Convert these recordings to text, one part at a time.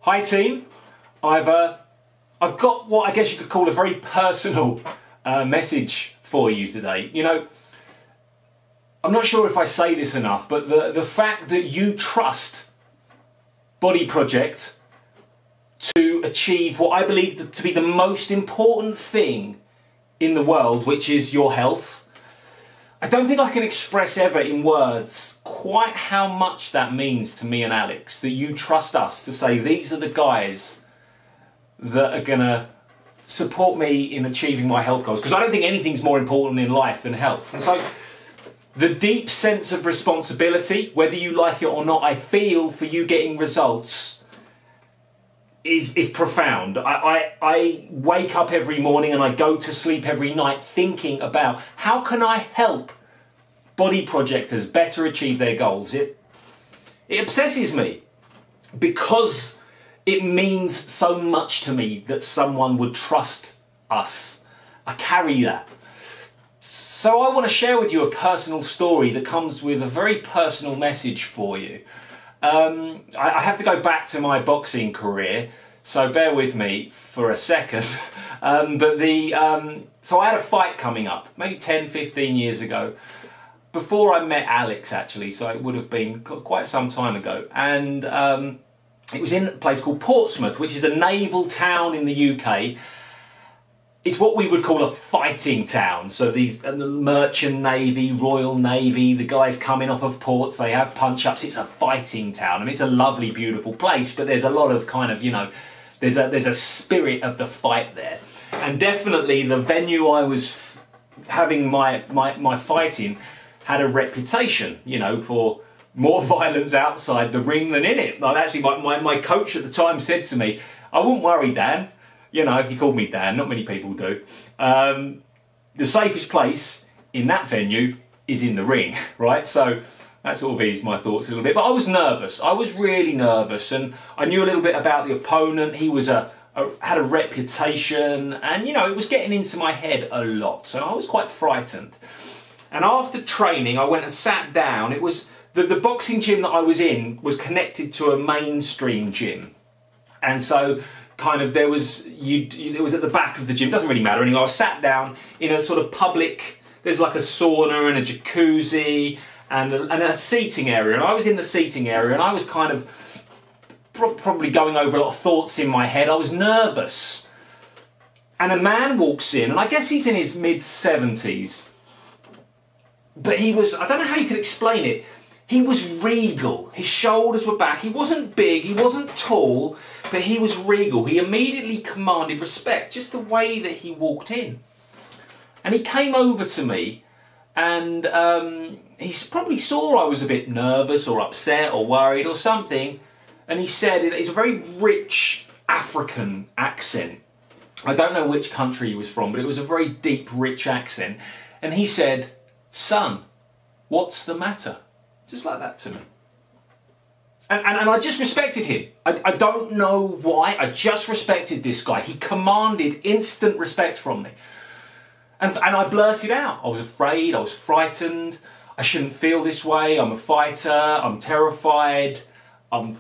Hi team, I've got what I guess you could call a very personal message for you today. You know, I'm not sure if I say this enough, but the fact that you trust Body Project to achieve what I believe to be the most important thing in the world, which is your health. I don't think I can express ever in words quite how much that means to me and Alex, that you trust us to say these are the guys that are gonna support me in achieving my health goals, because I don't think anything's more important in life than health. And so the deep sense of responsibility, whether you like it or not, I feel for you getting results is profound. I wake up every morning and I go to sleep every night thinking about how can I help Body Projectors better achieve their goals. It obsesses me because it means so much to me that someone would trust us. I carry that. So I want to share with you a personal story that comes with a very personal message for you. I have to go back to my boxing career, so bear with me for a second. So I had a fight coming up, maybe 10, 15 years ago, before I met Alex actually, so it would have been quite some time ago. And it was in a place called Portsmouth, which is a naval town in the UK. It's what we would call a fighting town. So the Merchant Navy, Royal Navy, the guys coming off of ports, they have punch-ups. It's a fighting town. I mean, it's a lovely, beautiful place, but there's a lot of kind of, you know, there's a spirit of the fight there. And definitely the venue I was having my fight in had a reputation, you know, for more violence outside the ring than in it. Like actually, my coach at the time said to me, "I wouldn't worry, Dan." You know, he called me Dan, not many people do. The safest place in that venue is in the ring, right? So that sort of eased my thoughts a little bit. But I was nervous. I was really nervous, and I knew a little bit about the opponent. He was had a reputation, and you know, it was getting into my head a lot. So I was quite frightened. And after training, I went and sat down. It was the boxing gym that I was in was connected to a mainstream gym, and so kind of it was at the back of the gym. Doesn't really matter anyway. I sat down in a sort of public. There's like a sauna and a jacuzzi and a seating area, and I was in the seating area, and I was kind of probably going over a lot of thoughts in my head. I was nervous, and a man walks in, and I guess he's in his mid-70s. But he was, I don't know how you could explain it, he was regal. His shoulders were back. He wasn't big, he wasn't tall, but he was regal. He immediately commanded respect, just the way that he walked in. And he came over to me, and he probably saw I was a bit nervous or upset or worried or something, and he said, it's a very rich African accent. I don't know which country he was from, but it was a very deep, rich accent. And he said, "Son, what's the matter?" Just like that to me. And I just respected him. I don't know why, I just respected this guy. He commanded instant respect from me. And I blurted out. I was afraid, I was frightened, I shouldn't feel this way, I'm a fighter, I'm terrified, and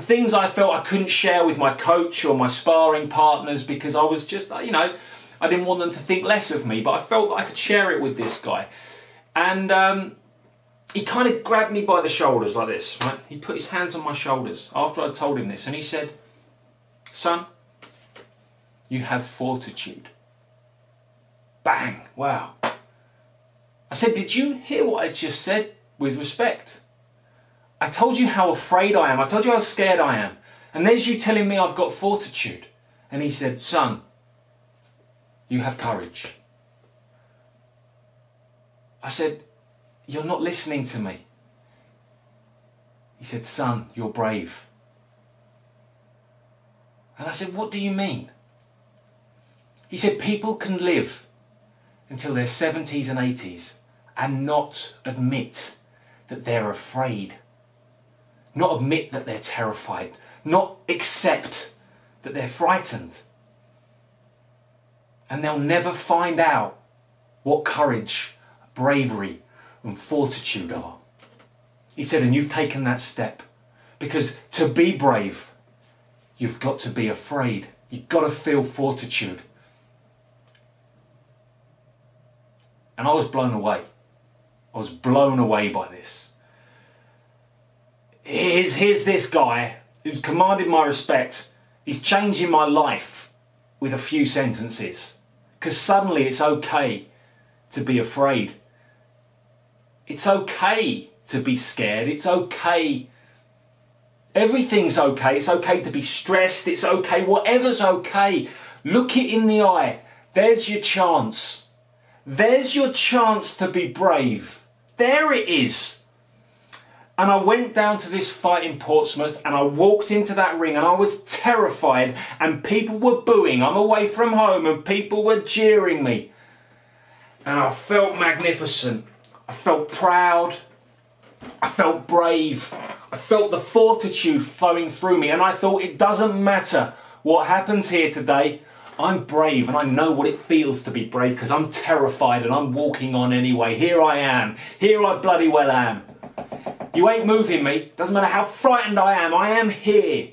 things I felt I couldn't share with my coach or my sparring partners because I was just, you know, I didn't want them to think less of me, but I felt that I could share it with this guy. And he kind of grabbed me by the shoulders like this, right? He put his hands on my shoulders after I'd told him this, and he said, "Son, you have fortitude." Bang, wow. I said, "Did you hear what I just said with respect? I told you how afraid I am. I told you how scared I am. And there's you telling me I've got fortitude." And he said, "Son, you have courage." I said, "You're not listening to me." He said, "Son, you're brave." And I said, "What do you mean?" He said, "People can live until their 70s and 80s and not admit that they're afraid, not admit that they're terrified, not accept that they're frightened. And they'll never find out what courage, bravery and fortitude are." He said, "And you've taken that step, because to be brave you've got to be afraid. You've got to feel fortitude. And I was blown away. I was blown away by this. Here's this guy who's commanded my respect. He's changing my life with a few sentences. Because suddenly it's okay to be afraid. It's okay to be scared. It's okay. Everything's okay. It's okay to be stressed. It's okay. Whatever's okay. Look it in the eye. There's your chance. There's your chance to be brave. There it is. And I went down to this fight in Portsmouth and I walked into that ring and I was terrified and people were booing. I'm away from home and people were jeering me. And I felt magnificent. I felt proud. I felt brave. I felt the fortitude flowing through me. And I thought, it doesn't matter what happens here today. I'm brave and I know what it feels to be brave because I'm terrified and I'm walking on anyway. Here I am. Here I bloody well am. You ain't moving me. Doesn't matter how frightened I am here.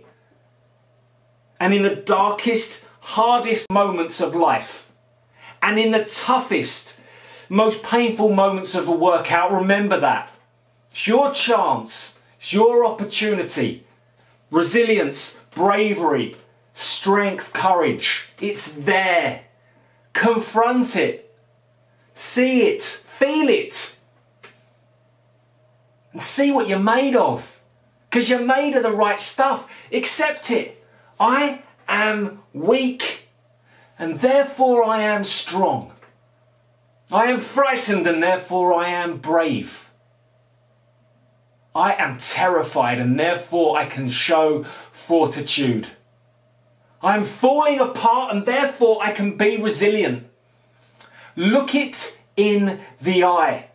And in the darkest, hardest moments of life, and in the toughest, most painful moments of a workout, remember that. It's your chance. It's your opportunity. Resilience, bravery, strength, courage. It's there. Confront it. See it. Feel it. And see what you're made of. Because you're made of the right stuff. Accept it. I am weak. And therefore I am strong. I am frightened and therefore I am brave. I am terrified and therefore I can show fortitude. I am falling apart and therefore I can be resilient. Look it in the eye.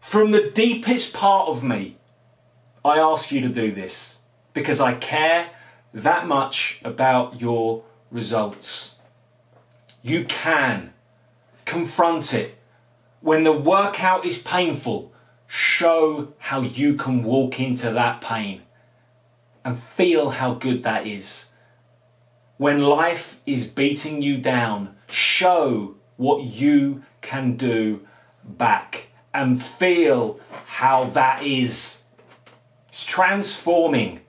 From the deepest part of me, I ask you to do this because I care that much about your results. You can confront it. When the workout is painful, show how you can walk into that pain and feel how good that is. When life is beating you down, show what you can do back and feel how that is. It's transforming.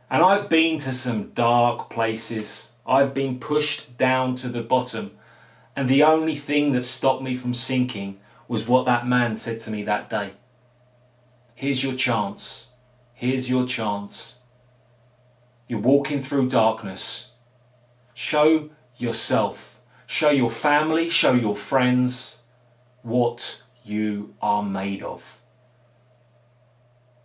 And I've been to some dark places. I've been pushed down to the bottom. And the only thing that stopped me from sinking was what that man said to me that day. Here's your chance. Here's your chance. You're walking through darkness. Show yourself. Show your family. Show your friends what you are made of.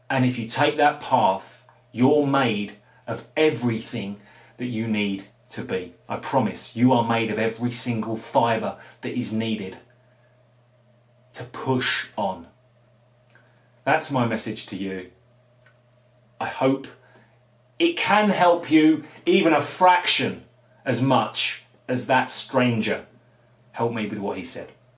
And if you take that path, you're made of everything that you need to be. I promise you are made of every single fibre that is needed to push on. That's my message to you. I hope it can help you even a fraction as much as that stranger helped me with what he said.